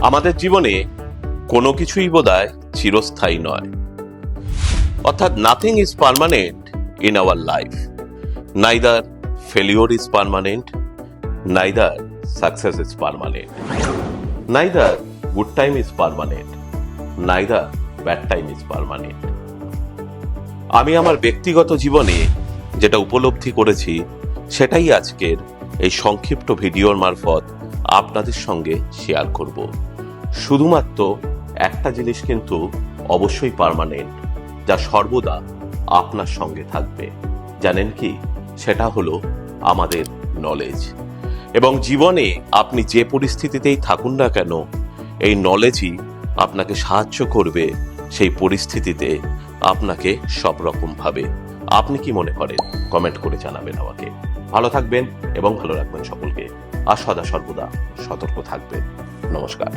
আমাদের জীবনে কোনো কিছুই বোধহয় চিরস্থায়ী নয়, অর্থাৎ nothing is permanent in our life. Neither failure is permanent, neither success is permanent, neither good time is permanent, neither bad time is permanent. আমি আমার ব্যক্তিগত জীবনে যেটা উপলব্ধি করেছি সেটাই আজকের এই সংক্ষিপ্ত ভিডিওর মারফত আপনাদের সঙ্গে শেয়ার করব। শুধুমাত্র একটা জিনিস কিন্তু অবশ্যই পার্মানেন্ট, যা সর্বদা আপনার সঙ্গে থাকবে। জানেন কি? সেটা হলো আমাদের নলেজ। এবং জীবনে আপনি যে পরিস্থিতিতেই থাকুন না কেন, এই নলেজই আপনাকে সাহায্য করবে সেই পরিস্থিতিতে আপনাকে সব রকম ভাবে। আপনি কি মনে করেন? কমেন্ট করে জানাবেন আমাকে। ভালো থাকবেন এবং ভালো রাখবেন সকলকে, আর সদা সর্বদা সতর্ক থাকবেন। নমস্কার।